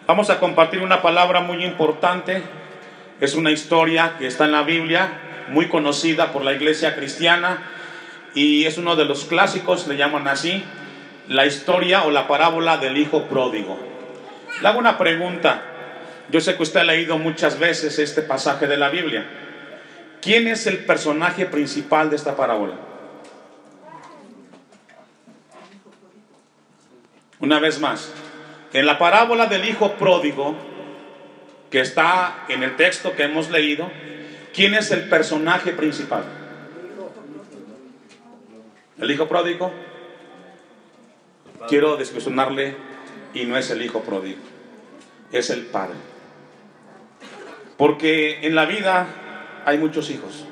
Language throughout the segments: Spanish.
Vamos a compartir una palabra muy importante. Es una historia que está en la Biblia, muy conocida por la iglesia cristiana, y es uno de los clásicos, le llaman así, la historia o la parábola del hijo pródigo. Le hago una pregunta. Yo sé que usted ha leído muchas veces este pasaje de la Biblia. ¿Quién es el personaje principal de esta parábola? Una vez más, en la parábola del hijo pródigo, que está en el texto que hemos leído, ¿quién es el personaje principal? ¿El hijo pródigo? Quiero discusionarle, y no es el hijo pródigo, es el padre. Porque en la vida hay muchos hijos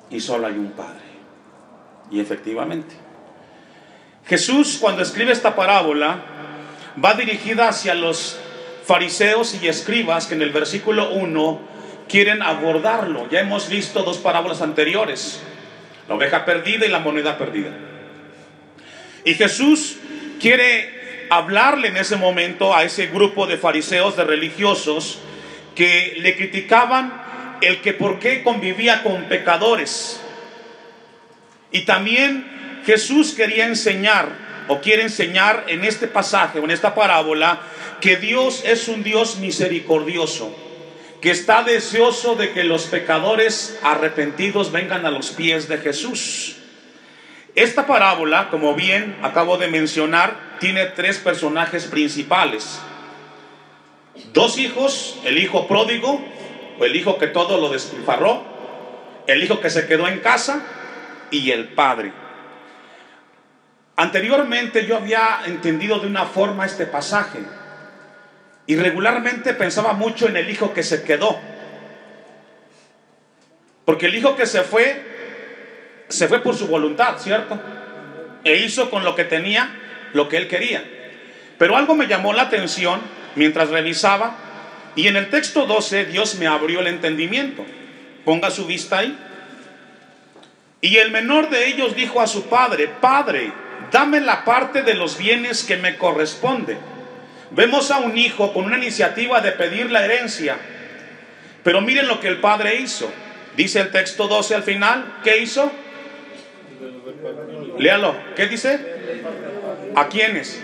y solo hay un padre. Y efectivamente, Jesús, cuando escribe esta parábola, va dirigida hacia los fariseos y escribas que en el versículo 1 quieren abordarlo. Ya hemos visto dos parábolas anteriores, la oveja perdida y la moneda perdida. Y Jesús quiere hablarle en ese momento a ese grupo de fariseos, de religiosos, que le criticaban el que por qué convivía con pecadores. Y también Jesús quería enseñar, o quiere enseñar en este pasaje o en esta parábola, que Dios es un Dios misericordioso, que está deseoso de que los pecadores arrepentidos vengan a los pies de Jesús. Esta parábola, como bien acabo de mencionar, tiene tres personajes principales: dos hijos, el hijo pródigo, o el hijo que todo lo despilfarró, el hijo que se quedó en casa, y el padre. Anteriormente yo había entendido de una forma este pasaje, y regularmente pensaba mucho en el hijo que se quedó, porque el hijo que se fue por su voluntad, ¿cierto? E hizo con lo que tenía lo que él quería. Pero algo me llamó la atención mientras revisaba, y en el texto 12 Dios me abrió el entendimiento. Ponga su vista ahí. Y el menor de ellos dijo a su padre: Padre, dame la parte de los bienes que me corresponde. Vemos a un hijo con una iniciativa de pedir la herencia, pero miren lo que el padre hizo. Dice el texto 12 al final, ¿qué hizo? Léalo, ¿qué dice? ¿A quiénes?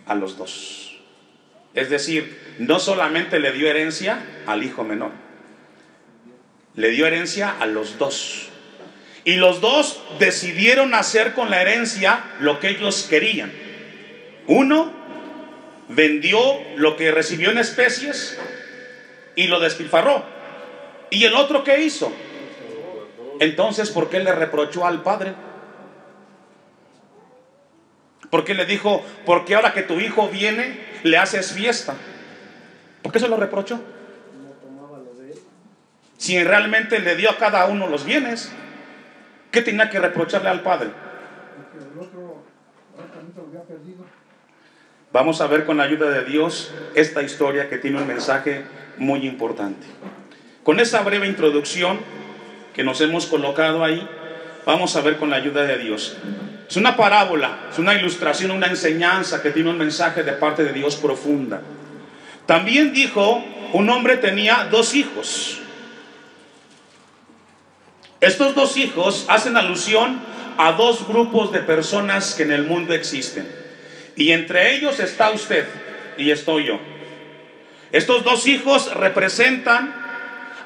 A los dos. Es decir, no solamente le dio herencia al hijo menor, le dio herencia a los dos. Y los dos decidieron hacer con la herencia lo que ellos querían. Uno vendió lo que recibió en especies y lo despilfarró. ¿Y el otro qué hizo? Entonces, ¿por qué le reprochó al padre? ¿Por qué le dijo: ¿por qué ahora que tu hijo viene le haces fiesta? ¿Por qué se lo reprochó? Si realmente le dio a cada uno los bienes, ¿qué tenía que reprocharle al padre? Vamos a ver con la ayuda de Dios esta historia que tiene un mensaje muy importante. Con esa breve introducción que nos hemos colocado ahí, vamos a ver con la ayuda de Dios. Es una parábola, es una ilustración, una enseñanza que tiene un mensaje de parte de Dios profunda. También dijo: un hombre tenía dos hijos. Estos dos hijos hacen alusión a dos grupos de personas que en el mundo existen, y entre ellos está usted y estoy yo. Estos dos hijos representan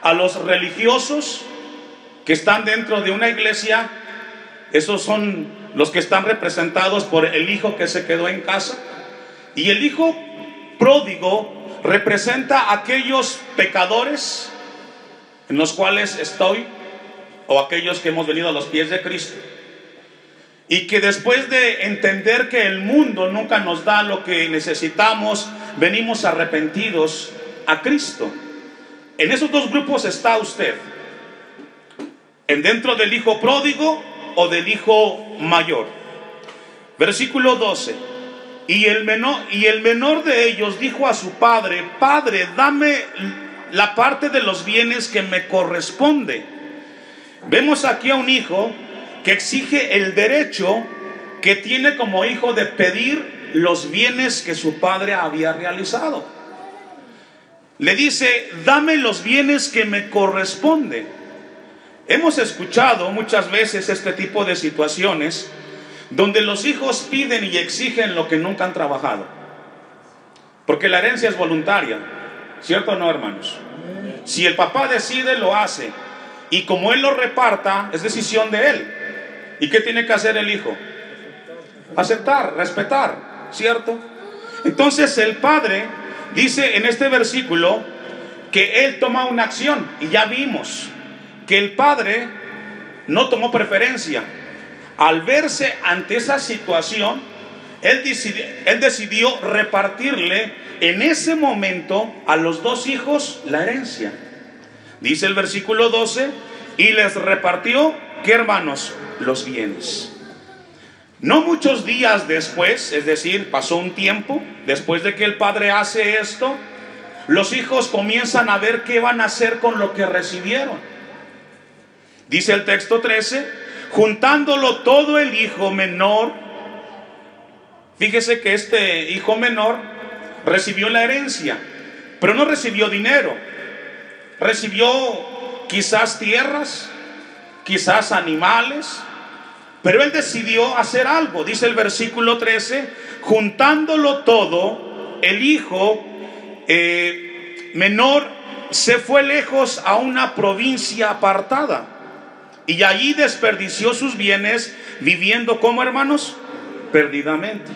a los religiosos que están dentro de una iglesia. Esos son los que están representados por el hijo que se quedó en casa. Y el hijo pródigo representa a aquellos pecadores en los cuales estoy, o aquellos que hemos venido a los pies de Cristo, y que después de entender que el mundo nunca nos da lo que necesitamos, venimos arrepentidos a Cristo. En esos dos grupos está usted, en dentro del hijo pródigo o del hijo mayor. Versículo 12. Y el menor de ellos dijo a su padre: Padre, dame la parte de los bienes que me corresponde. Vemos aquí a un hijo que exige el derecho que tiene como hijo de pedir los bienes que su padre había realizado. Le dice: dame los bienes que me corresponden. Hemos escuchado muchas veces este tipo de situaciones donde los hijos piden y exigen lo que nunca han trabajado, porque la herencia es voluntaria, ¿cierto o no, hermanos? Si el papá decide, lo hace, y como él lo reparta, es decisión de él. ¿Y qué tiene que hacer el hijo? Aceptar, respetar, ¿cierto? Entonces el padre dice en este versículo que él toma una acción, y ya vimos que el padre no tomó preferencia. Al verse ante esa situación, él decidió repartirle en ese momento a los dos hijos la herencia. Dice el versículo 12: y les repartió, ¿qué, hermanos? Los bienes. No muchos días después, es decir, pasó un tiempo después de que el padre hace esto, los hijos comienzan a ver qué van a hacer con lo que recibieron. Dice el texto 13: juntándolo todo el hijo menor. Fíjese que este hijo menor recibió la herencia, pero no recibió dinero. Recibió quizás tierras, quizás animales, pero él decidió hacer algo. Dice el versículo 13: juntándolo todo, el hijo menor se fue lejos a una provincia apartada, y allí desperdició sus bienes, viviendo como, hermanos, perdidamente.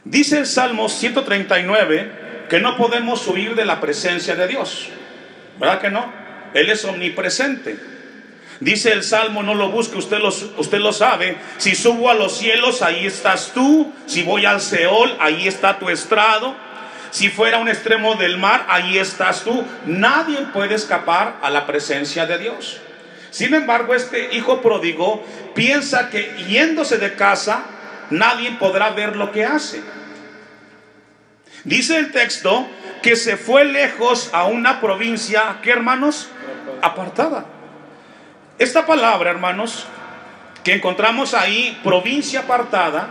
Dice el Salmo 139 que no podemos huir de la presencia de Dios, ¿verdad que no? Él es omnipresente. Dice el Salmo: no lo busque, usted lo sabe. Si subo a los cielos, ahí estás tú. Si voy al Seol, ahí está tu estrado. Si fuera a un extremo del mar, ahí estás tú. Nadie puede escapar a la presencia de Dios. Sin embargo, este hijo pródigo piensa que yéndose de casa, nadie podrá ver lo que hace. Dice el texto que se fue lejos a una provincia, ¿qué, hermanos? Apartada. Esta palabra, hermanos, que encontramos ahí, provincia apartada,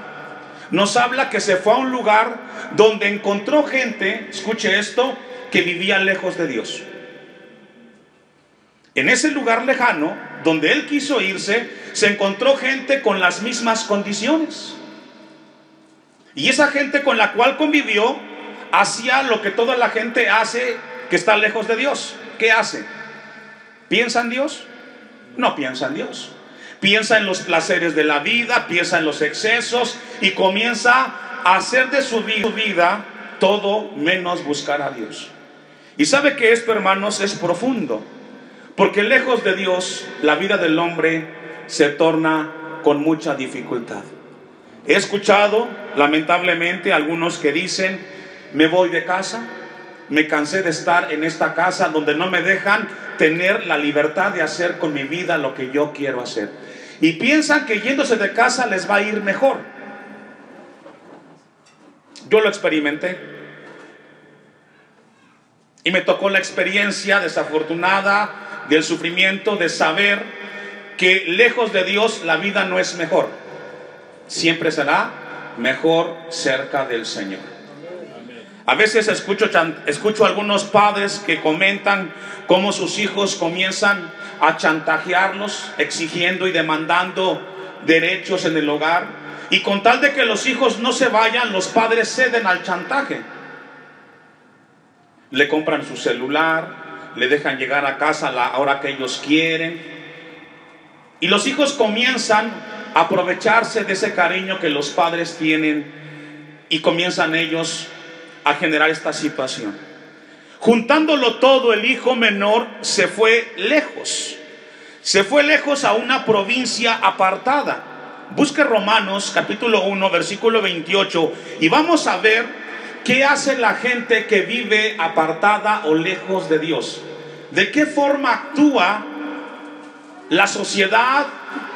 nos habla que se fue a un lugar donde encontró gente, escuche esto, que vivía lejos de Dios. En ese lugar lejano, donde él quiso irse, se encontró gente con las mismas condiciones. Y esa gente con la cual convivió hacía lo que toda la gente hace que está lejos de Dios. ¿Qué hace? ¿Piensa en Dios? No piensa en Dios. Piensa en los placeres de la vida, piensa en los excesos, y comienza a hacer de su vida todo menos buscar a Dios. Y sabe que esto, hermanos, es profundo, porque lejos de Dios la vida del hombre se torna con mucha dificultad. He escuchado lamentablemente algunos que dicen: me voy de casa, me cansé de estar en esta casa donde no me dejan tener la libertad de hacer con mi vida lo que yo quiero hacer. Y piensan que yéndose de casa les va a ir mejor. Yo lo experimenté. Y me tocó la experiencia desafortunada del sufrimiento de saber que lejos de Dios la vida no es mejor. Siempre será mejor cerca del Señor. A veces escucho a algunos padres que comentan cómo sus hijos comienzan a chantajearlos, exigiendo y demandando derechos en el hogar. Y con tal de que los hijos no se vayan, los padres ceden al chantaje. Le compran su celular, le dejan llegar a casa a la hora que ellos quieren. Y los hijos comienzan a aprovecharse de ese cariño que los padres tienen, y comienzan ellos a generar esta situación. Juntándolo todo, el hijo menor se fue lejos. Se fue lejos a una provincia apartada. Busque Romanos capítulo 1 versículo 28 y vamos a ver qué hace la gente que vive apartada o lejos de Dios. ¿De qué forma actúa la sociedad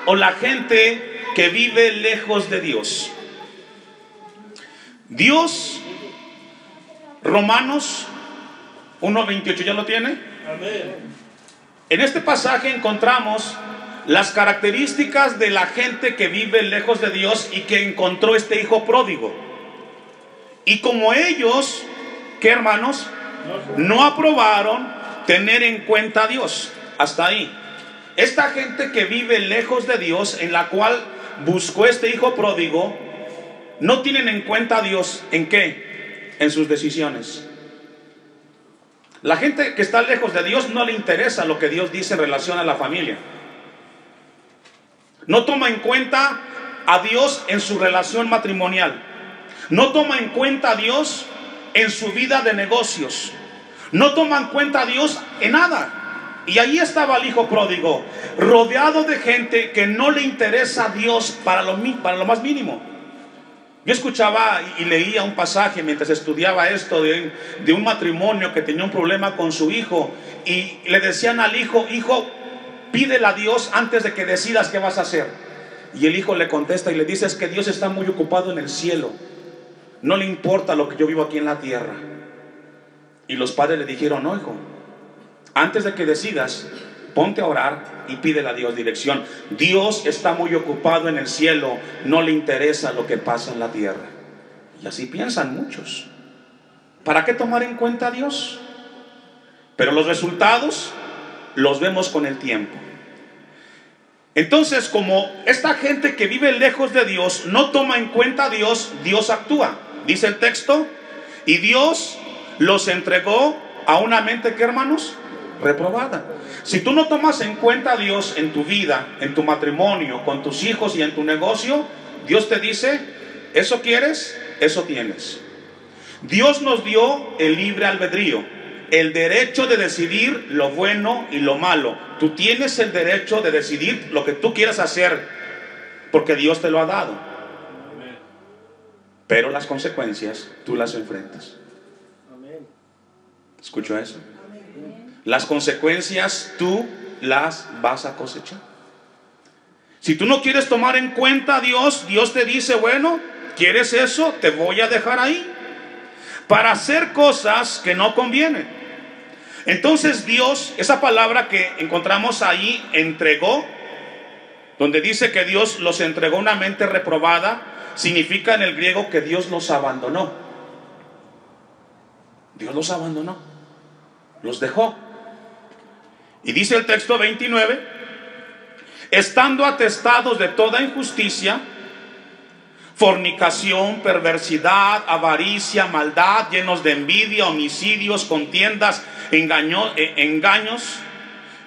o la gente que vive lejos de Dios? Dios, Romanos 1:28, ¿ya lo tiene? Amén. En este pasaje encontramos las características de la gente que vive lejos de Dios y que encontró este hijo pródigo. Y como ellos, ¿qué hermanos? No aprobaron tener en cuenta a Dios. Hasta ahí. Esta gente que vive lejos de Dios, en la cual buscó este hijo pródigo, no tienen en cuenta a Dios. ¿En qué? En sus decisiones. La gente que está lejos de Dios no le interesa lo que Dios dice en relación a la familia. No toma en cuenta a Dios en su relación matrimonial. No toma en cuenta a Dios en su vida de negocios. No toma en cuenta a Dios en nada. Y ahí estaba el hijo pródigo, rodeado de gente que no le interesa a Dios para lo más mínimo. Yo escuchaba y leía un pasaje mientras estudiaba esto de un matrimonio que tenía un problema con su hijo, y le decían al hijo: hijo, pídele a Dios antes de que decidas qué vas a hacer. Y el hijo le contesta y le dice: es que Dios está muy ocupado en el cielo, no le importa lo que yo vivo aquí en la tierra. Y los padres le dijeron: no, hijo, antes de que decidas, ponte a orar y pídele a Dios dirección. Dios está muy ocupado en el cielo, no le interesa lo que pasa en la tierra. Y así piensan muchos. ¿Para qué tomar en cuenta a Dios? Pero los resultados los vemos con el tiempo. Entonces, como esta gente que vive lejos de Dios no toma en cuenta a Dios, Dios actúa. Dice el texto: y Dios los entregó a una mente, ¿qué, hermanos? Reprobada. Si tú no tomas en cuenta a Dios en tu vida, en tu matrimonio, con tus hijos y en tu negocio, Dios te dice: ¿eso quieres? Eso tienes. Dios nos dio el libre albedrío, el derecho de decidir lo bueno y lo malo. Tú tienes el derecho de decidir lo que tú quieras hacer, porque Dios te lo ha dado. Pero las consecuencias tú las enfrentas. ¿Escuchó eso? Las consecuencias tú las vas a cosechar. Si tú no quieres tomar en cuenta a Dios, Dios te dice: bueno, ¿quieres eso? Te voy a dejar ahí para hacer cosas que no convienen. Entonces Dios, esa palabra que encontramos ahí, entregó, donde dice que Dios los entregó una mente reprobada, significa en el griego que Dios los abandonó. Dios los abandonó, los dejó. Y dice el texto 29: estando atestados de toda injusticia, fornicación, perversidad, avaricia, maldad, llenos de envidia, homicidios, contiendas, engaños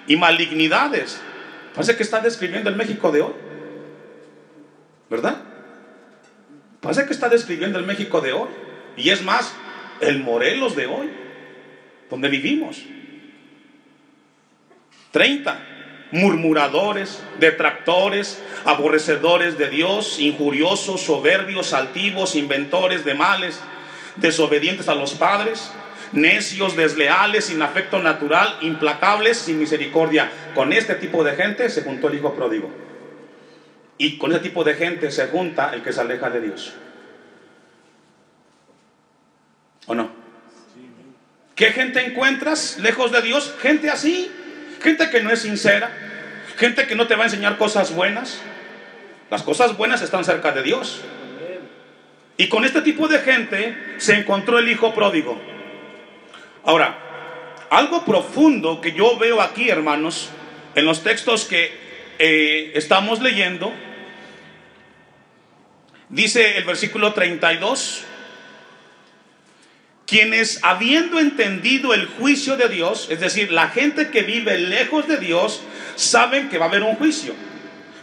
y malignidades. Parece que está describiendo el México de hoy, ¿verdad? Parece que está describiendo el México de hoy. Y es más, el Morelos de hoy, donde vivimos. 30, murmuradores, detractores, aborrecedores de Dios, injuriosos, soberbios, altivos, inventores de males, desobedientes a los padres, necios, desleales, sin afecto natural, implacables, sin misericordia. Con este tipo de gente se juntó el hijo pródigo. Y con ese tipo de gente se junta el que se aleja de Dios. ¿O no? ¿Qué gente encuentras lejos de Dios? Gente así. Gente que no es sincera, gente que no te va a enseñar cosas buenas. Las cosas buenas están cerca de Dios. Y con este tipo de gente se encontró el hijo pródigo. Ahora, algo profundo que yo veo aquí, hermanos, en los textos que estamos leyendo, dice el versículo 32: quienes, habiendo entendido el juicio de Dios, es decir, la gente que vive lejos de Dios, saben que va a haber un juicio,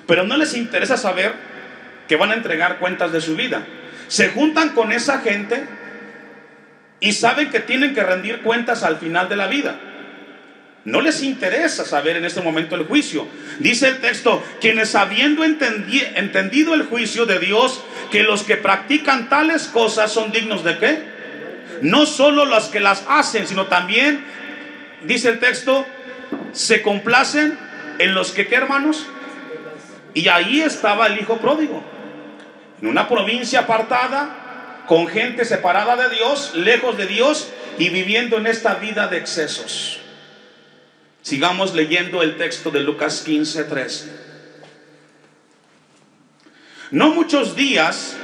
pero no les interesa saber que van a entregar cuentas de su vida. Se juntan con esa gente y saben que tienen que rendir cuentas al final de la vida. No les interesa saber en este momento el juicio. Dice el texto: quienes, habiendo entendido el juicio de Dios, que los que practican tales cosas son dignos de ¿qué? No solo las que las hacen, sino también, dice el texto, se complacen en los que, ¿qué, hermanos? Y ahí estaba el hijo pródigo, en una provincia apartada, con gente separada de Dios, lejos de Dios, y viviendo en esta vida de excesos. Sigamos leyendo el texto de Lucas 15:13. No muchos días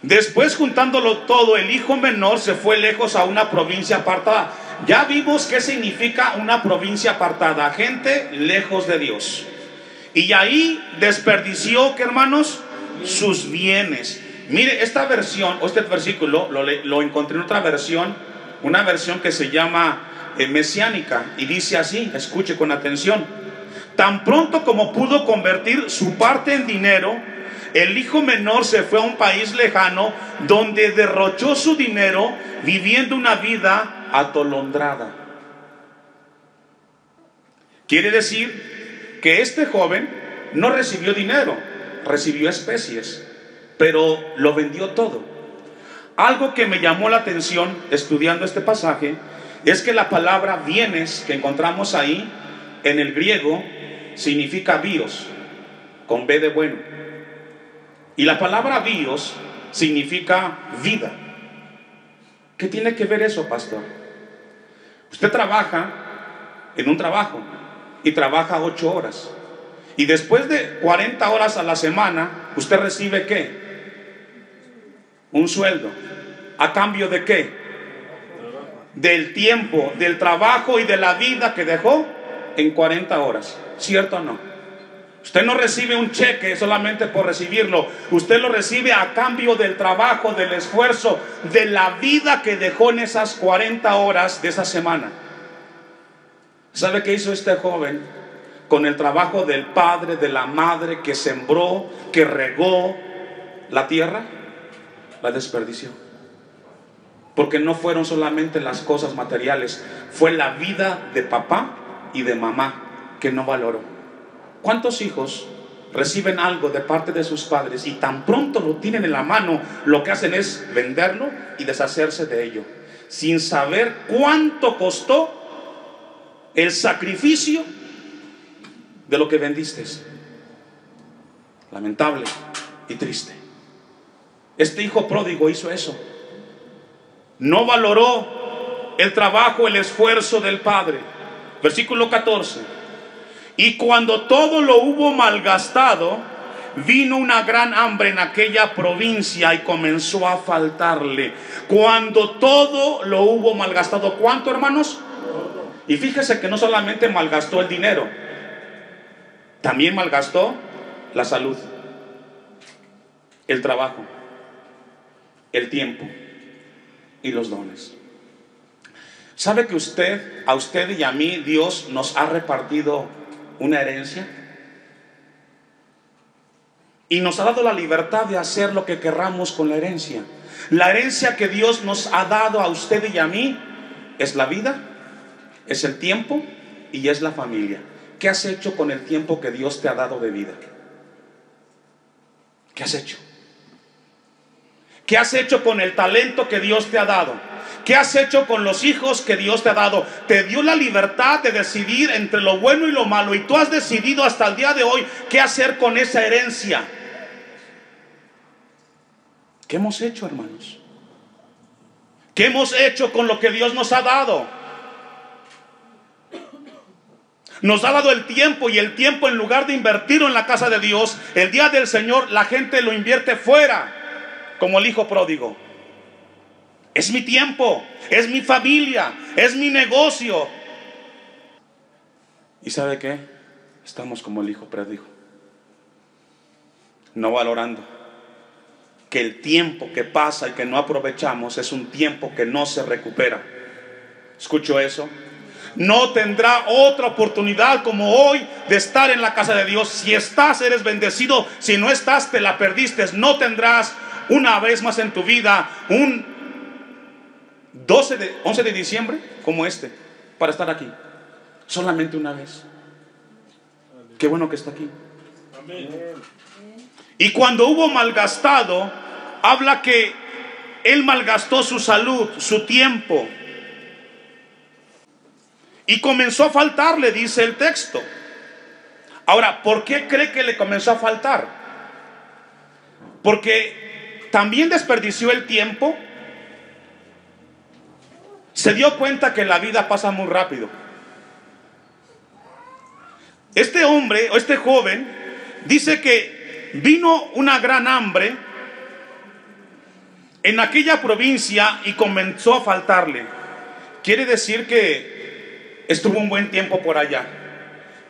después, juntándolo todo, el hijo menor se fue lejos a una provincia apartada. Ya vimos qué significa una provincia apartada: gente lejos de Dios. Y ahí desperdició, ¿qué, hermanos? Sus bienes. Mire, esta versión, o este versículo, lo encontré en otra versión, una versión que se llama mesiánica, y dice así, escuche con atención: tan pronto como pudo convertir su parte en dinero, el hijo menor se fue a un país lejano, donde derrochó su dinero viviendo una vida atolondrada. Quiere decir que este joven no recibió dinero, recibió especies, pero lo vendió todo. Algo que me llamó la atención estudiando este pasaje es que la palabra bienes que encontramos ahí en el griego significa bios, con B de bueno. Y la palabra bios significa vida. ¿Qué tiene que ver eso, pastor? Usted trabaja en un trabajo y trabaja 8 horas. Y después de 40 horas a la semana, ¿usted recibe qué? Un sueldo. ¿A cambio de qué? Del tiempo, del trabajo y de la vida que dejó en 40 horas. ¿Cierto o no? Usted no recibe un cheque solamente por recibirlo. Usted lo recibe a cambio del trabajo, del esfuerzo, de la vida que dejó en esas 40 horas de esa semana. ¿Sabe qué hizo este joven con el trabajo del padre, de la madre, que sembró, que regó la tierra? La desperdició. Porque no fueron solamente las cosas materiales, fue la vida de papá y de mamá que no valoró. ¿Cuántos hijos reciben algo de parte de sus padres y tan pronto lo tienen en la mano, lo que hacen es venderlo y deshacerse de ello, sin saber cuánto costó el sacrificio de lo que vendiste? Lamentable y triste. Este hijo pródigo hizo eso. No valoró el trabajo, el esfuerzo del padre. Versículo 14. Y cuando todo lo hubo malgastado, vino una gran hambre en aquella provincia y comenzó a faltarle. Cuando todo lo hubo malgastado, ¿cuánto, hermanos? Y fíjese que no solamente malgastó el dinero, también malgastó la salud, el trabajo, el tiempo y los dones. ¿Sabe que a usted y a mí Dios nos ha repartido una herencia? Y nos ha dado la libertad de hacer lo que querramos con la herencia. La herencia que Dios nos ha dado a usted y a mí es la vida, es el tiempo y es la familia. ¿Qué has hecho con el tiempo que Dios te ha dado de vida? ¿Qué has hecho? ¿Qué has hecho con el talento que Dios te ha dado? ¿Qué has hecho con los hijos que Dios te ha dado? Te dio la libertad de decidir entre lo bueno y lo malo, y tú has decidido hasta el día de hoy qué hacer con esa herencia. ¿Qué hemos hecho, hermanos? ¿Qué hemos hecho con lo que Dios nos ha dado? Nos ha dado el tiempo, y el tiempo, en lugar de invertirlo en la casa de Dios, el día del Señor la gente lo invierte fuera, como el hijo pródigo. Es mi tiempo, es mi familia, es mi negocio. ¿Y sabe qué? Estamos como el hijo pródigo, no valorando que el tiempo que pasa y que no aprovechamos es un tiempo que no se recupera. ¿Escuchó eso? No tendrá otra oportunidad como hoy de estar en la casa de Dios. Si estás, eres bendecido. Si no estás, te la perdiste. No tendrás una vez más en tu vida un 11 de diciembre como este para estar aquí. Solamente una vez. Qué bueno que está aquí. Amén. Y cuando hubo malgastado, habla que él malgastó su salud, su tiempo, y comenzó a faltarle, dice el texto. Ahora, ¿por qué cree que le comenzó a faltar? Porque también desperdició el tiempo. Se dio cuenta que la vida pasa muy rápido. Este hombre o este joven dice que vino una gran hambre en aquella provincia y comenzó a faltarle. Quiere decir que estuvo un buen tiempo por allá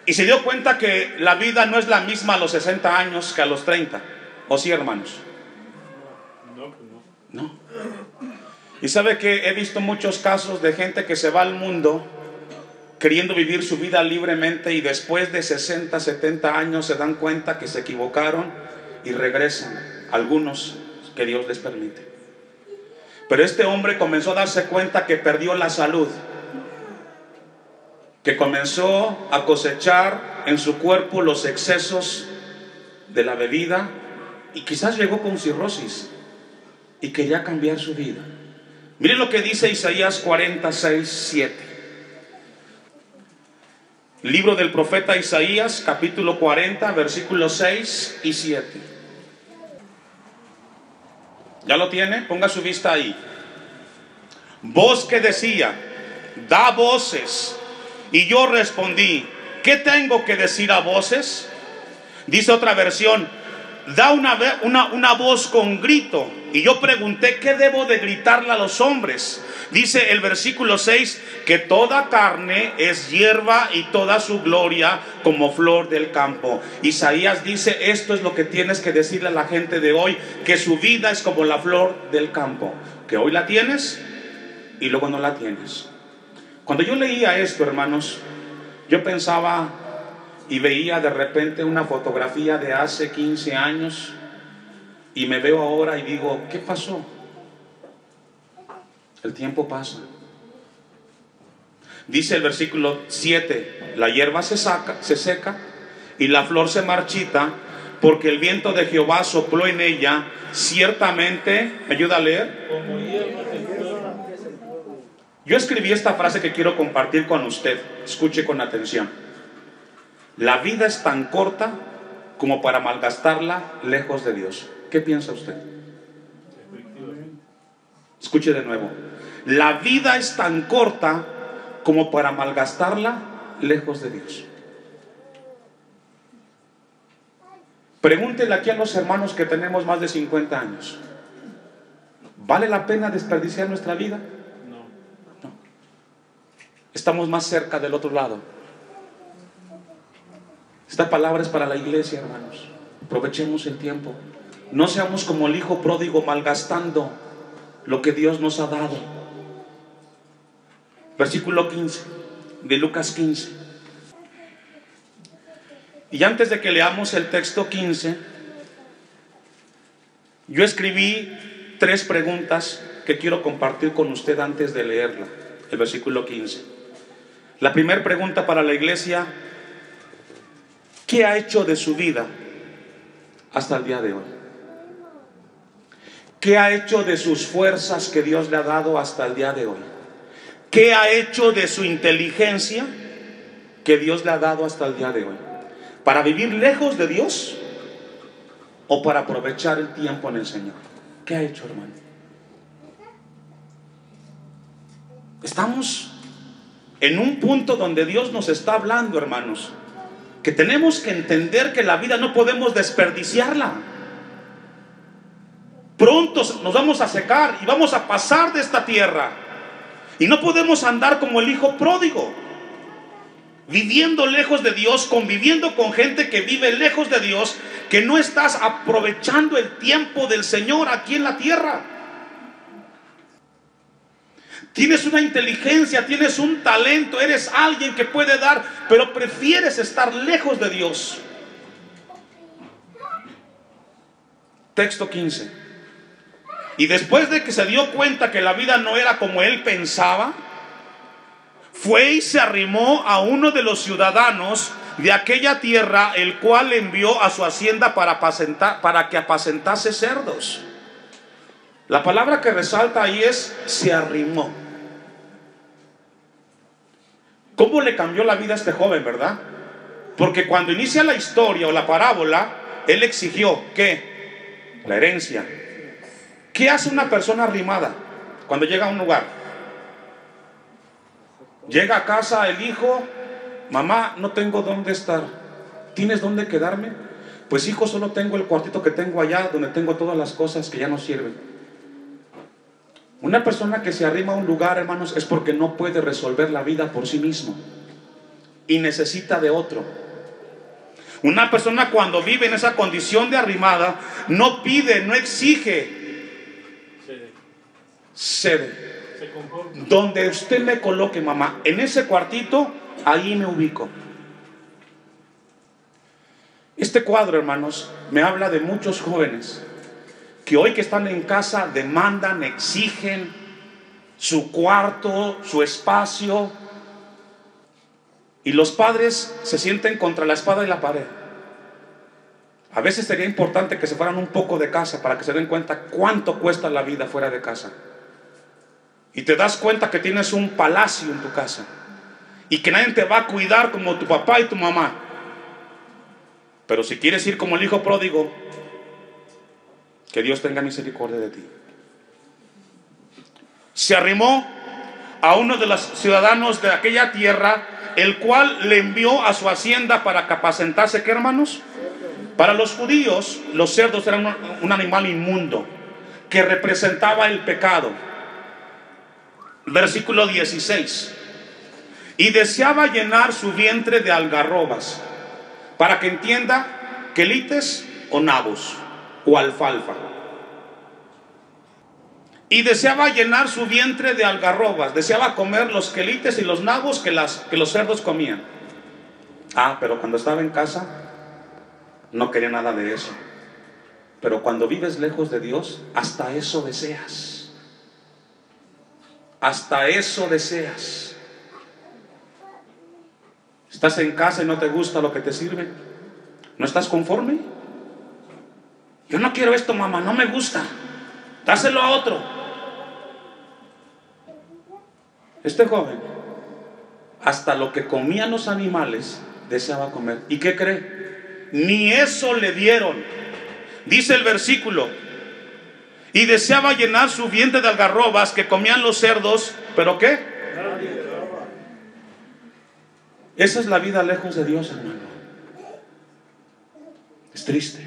y se dio cuenta que la vida no es la misma a los 60 años que a los 30. ¿O sí, hermanos? No. Y sabe que he visto muchos casos de gente que se va al mundo queriendo vivir su vida libremente y después de 60, 70 años se dan cuenta que se equivocaron y regresan. Algunos que Dios les permite. Pero este hombre comenzó a darse cuenta que perdió la salud, que comenzó a cosechar en su cuerpo los excesos de la bebida y quizás llegó con cirrosis y quería cambiar su vida. Miren lo que dice Isaías 46, 7. Libro del profeta Isaías, capítulo 40, versículos 6 y 7. ¿Ya lo tiene? Ponga su vista ahí. Voz que decía, da voces. Y yo respondí, ¿qué tengo que decir a voces? Dice otra versión, da una voz con grito. Y yo pregunté, ¿qué debo de gritarle a los hombres? Dice el versículo 6, que toda carne es hierba y toda su gloria como flor del campo. Isaías dice, esto es lo que tienes que decirle a la gente de hoy, que su vida es como la flor del campo, que hoy la tienes y luego no la tienes. Cuando yo leía esto, hermanos, yo pensaba y veía de repente una fotografía de hace 15 años y me veo ahora y digo, ¿qué pasó? El tiempo pasa. Dice el versículo 7, la hierba se seca y la flor se marchita, porque el viento de Jehová sopló en ella, ciertamente, ¿me ayuda a leer? Yo escribí esta frase que quiero compartir con usted, escuche con atención. La vida es tan corta como para malgastarla lejos de Dios. ¿Qué piensa usted? Escuche de nuevo. La vida es tan corta como para malgastarla lejos de Dios. Pregúntele aquí a los hermanos que tenemos más de 50 años. ¿Vale la pena desperdiciar nuestra vida? No. Estamos más cerca del otro lado. Esta palabra es para la iglesia, hermanos. Aprovechemos el tiempo. No seamos como el hijo pródigo malgastando lo que Dios nos ha dado. Versículo 15 de Lucas 15. Y antes de que leamos el texto 15, yo escribí 3 preguntas que quiero compartir con usted antes de leerla. El versículo 15. La primera pregunta para la iglesia: ¿qué ha hecho de su vida hasta el día de hoy? ¿Qué ha hecho de sus fuerzas que Dios le ha dado hasta el día de hoy? ¿Qué ha hecho de su inteligencia que Dios le ha dado hasta el día de hoy? ¿Para vivir lejos de Dios o para aprovechar el tiempo en el Señor? ¿Qué ha hecho, hermano? Estamos en un punto donde Dios nos está hablando, hermanos, que tenemos que entender que la vida no podemos desperdiciarla. Pronto nos vamos a secar y vamos a pasar de esta tierra. Y no podemos andar como el hijo pródigo, viviendo lejos de Dios, conviviendo con gente que vive lejos de Dios, que no estás aprovechando el tiempo del Señor aquí en la tierra. Tienes una inteligencia, tienes un talento, eres alguien que puede dar, pero prefieres estar lejos de Dios. Texto 15. Y después de que se dio cuenta que la vida no era como él pensaba, fue y se arrimó a uno de los ciudadanos de aquella tierra, el cual le envió a su hacienda para que apacentase cerdos. La palabra que resalta ahí es se arrimó. ¿Cómo le cambió la vida a este joven, verdad? Porque cuando inicia la historia o la parábola, él exigió ¿qué? La herencia. ¿Qué hace una persona arrimada cuando llega a un lugar? Llega a casa el hijo mamá, no tengo dónde estar, ¿tienes dónde quedarme? Pues hijo, solo tengo el cuartito que tengo allá, donde tengo todas las cosas que ya no sirven. Una persona que se arrima a un lugar, hermanos, es porque no puede resolver la vida por sí mismo y necesita de otro. Una persona cuando vive en esa condición de arrimada, no pide, no exige, cede. Donde usted me coloque, mamá, en ese cuartito, ahí me ubico. Este cuadro, hermanos, me habla de muchos jóvenes que hoy que están en casa demandan, exigen su cuarto, su espacio, y los padres se sienten contra la espada y la pared. A veces sería importante que se fueran un poco de casa para que se den cuenta cuánto cuesta la vida fuera de casa. Y te das cuenta que tienes un palacio en tu casa y que nadie te va a cuidar como tu papá y tu mamá. Pero si quieres ir como el hijo pródigo, que Dios tenga misericordia de ti. Se arrimó a uno de los ciudadanos de aquella tierra, el cual le envió a su hacienda para que apacentase, ¿qué, hermanos? Para los judíos, los cerdos eran un animal inmundo que representaba el pecado. Versículo 16. Y deseaba llenar su vientre de algarrobas, para que entienda, quelites o nabos o alfalfa. Y deseaba llenar su vientre de algarrobas, deseaba comer los quelites y los nabos que los cerdos comían. Pero cuando estaba en casa no quería nada de eso. Pero cuando vives lejos de Dios, hasta eso deseas. Hasta eso deseas. ¿Estás en casa y no te gusta lo que te sirven? ¿No estás conforme? Yo no quiero esto, mamá, no me gusta. Dáselo a otro. Este joven, hasta lo que comían los animales, deseaba comer. ¿Y qué cree? Ni eso le dieron. Dice el versículo: y deseaba llenar su vientre de algarrobas que comían los cerdos. ¿Pero qué? Esa es la vida lejos de Dios, hermano. Es triste.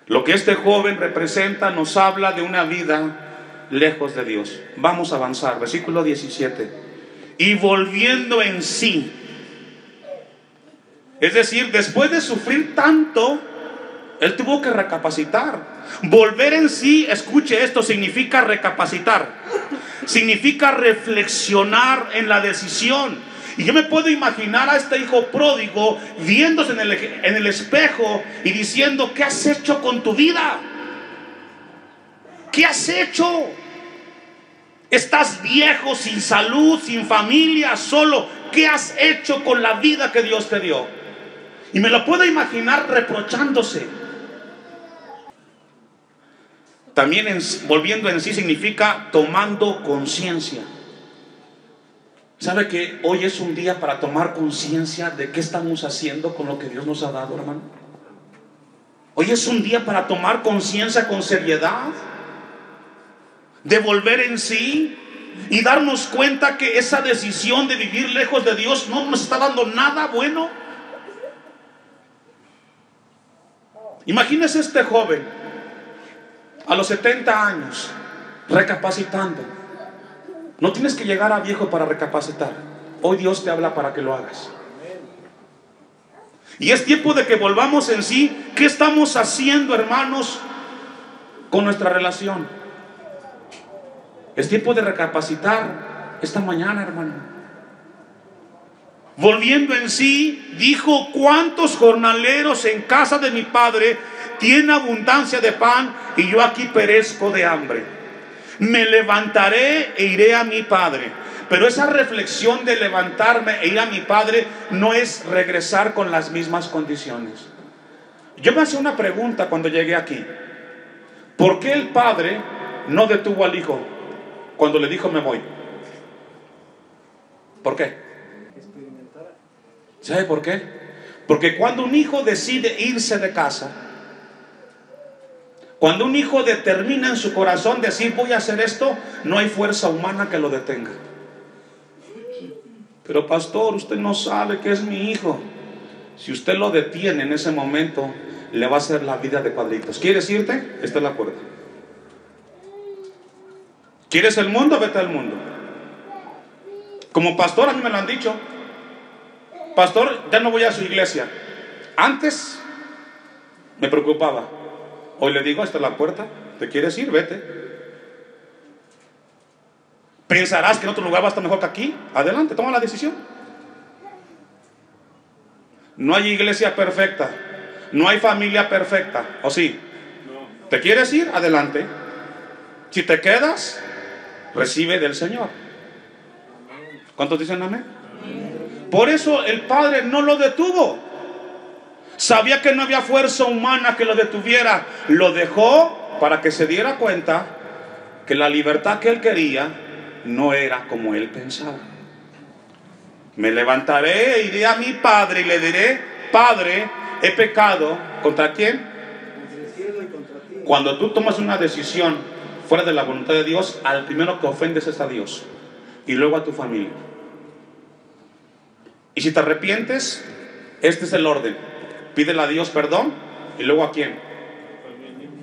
Lo que este joven representa nos habla de una vida lejos de Dios. Vamos a avanzar, versículo 17. Y volviendo en sí, es decir, después de sufrir tanto, él tuvo que recapacitar. Volver en sí, escuche esto, significa recapacitar, significa reflexionar en la decisión. Y yo me puedo imaginar a este hijo pródigo viéndose en el espejo y diciendo: ¿qué has hecho con tu vida? ¿Qué has hecho? Estás viejo, sin salud, sin familia, solo. ¿Qué has hecho con la vida que Dios te dio? Y me lo puedo imaginar reprochándose. También volviendo en sí significa tomando conciencia. ¿Sabe que hoy es un día para tomar conciencia de qué estamos haciendo con lo que Dios nos ha dado, hermano? Hoy es un día para tomar conciencia con seriedad, de volver en sí y darnos cuenta que esa decisión de vivir lejos de Dios no nos está dando nada bueno. Imagínese este joven a los 70 años recapacitando. No tienes que llegar a viejo para recapacitar. Hoy Dios te habla para que lo hagas. Y es tiempo de que volvamos en sí. ¿Qué estamos haciendo, hermanos, con nuestra relación? Es tiempo de recapacitar esta mañana, hermano. Volviendo en sí, dijo: ¿cuántos jornaleros en casa de mi padre tienen abundancia de pan y yo aquí perezco de hambre? Me levantaré e iré a mi padre. Pero esa reflexión de levantarme e ir a mi padre no es regresar con las mismas condiciones. Yo me hacía una pregunta cuando llegué aquí: ¿por qué el padre no detuvo al hijo cuando le dijo: me voy? ¿Por qué? ¿Sabe por qué? Porque cuando un hijo decide irse de casa, cuando un hijo determina en su corazón decir: voy a hacer esto, no hay fuerza humana que lo detenga. Pero pastor, usted no sabe que es mi hijo. Si usted lo detiene en ese momento, le va a hacer la vida de cuadritos. ¿Quieres irte? Esta es la puerta. ¿Quieres el mundo? Vete al mundo. Como pastor a mí me lo han dicho. Pastor, ya no voy a su iglesia. Antes me preocupaba. Hoy le digo, esta es la puerta. ¿Te quieres ir? Vete. ¿Pensarás que en otro lugar va a estar mejor que aquí? Adelante, toma la decisión. No hay iglesia perfecta. No hay familia perfecta. ¿O sí? ¿Te quieres ir? Adelante. Si te quedas, recibe del Señor. ¿Cuántos dicen amén? Por eso el Padre no lo detuvo. Sabía que no había fuerza humana que lo detuviera. Lo dejó para que se diera cuenta que la libertad que él quería no era como él pensaba. Me levantaré e iré a mi padre y le diré: Padre, he pecado. ¿Contra quién? Contra el cielo y contra ti. Cuando tú tomas una decisión fuera de la voluntad de Dios, al primero que ofendes es a Dios y luego a tu familia. Y si te arrepientes, este es el orden: pídele a Dios perdón y luego ¿a quién?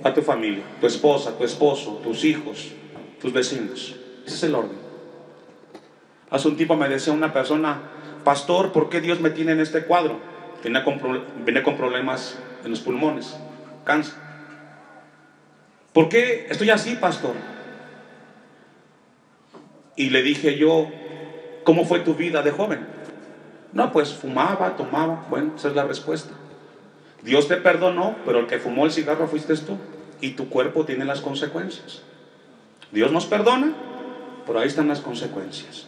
A tu familia, tu esposa, tu esposo, tus hijos, tus vecinos. Ese es el orden. Hace un tiempo me decía una persona: pastor, ¿por qué Dios me tiene en este cuadro? Venía con problemas en los pulmones, cáncer. ¿Por qué estoy así, pastor? Y le dije yo: ¿cómo fue tu vida de joven? No, pues fumaba, tomaba. Bueno, esa es la respuesta. Dios te perdonó, pero el que fumó el cigarro fuiste tú, y tu cuerpo tiene las consecuencias. Dios nos perdona, pero ahí están las consecuencias.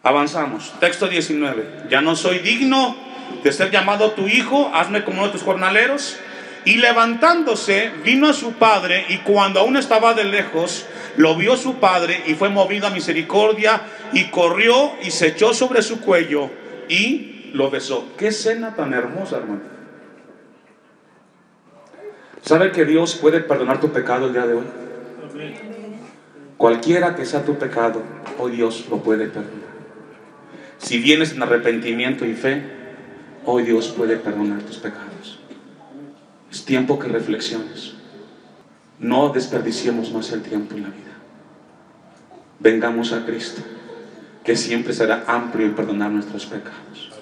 Avanzamos. Texto 19. Ya no soy digno de ser llamado tu hijo, hazme como uno de tus jornaleros. Y levantándose, vino a su padre, y cuando aún estaba de lejos, lo vio su padre, y fue movido a misericordia, y corrió y se echó sobre su cuello y lo besó. Qué escena tan hermosa, hermano. ¿Sabe que Dios puede perdonar tu pecado el día de hoy? Cualquiera que sea tu pecado, hoy Dios lo puede perdonar. Si vienes en arrepentimiento y fe, hoy Dios puede perdonar tus pecados. Es tiempo que reflexiones. No desperdiciemos más el tiempo en la vida. Vengamos a Cristo, que siempre será amplio en perdonar nuestros pecados.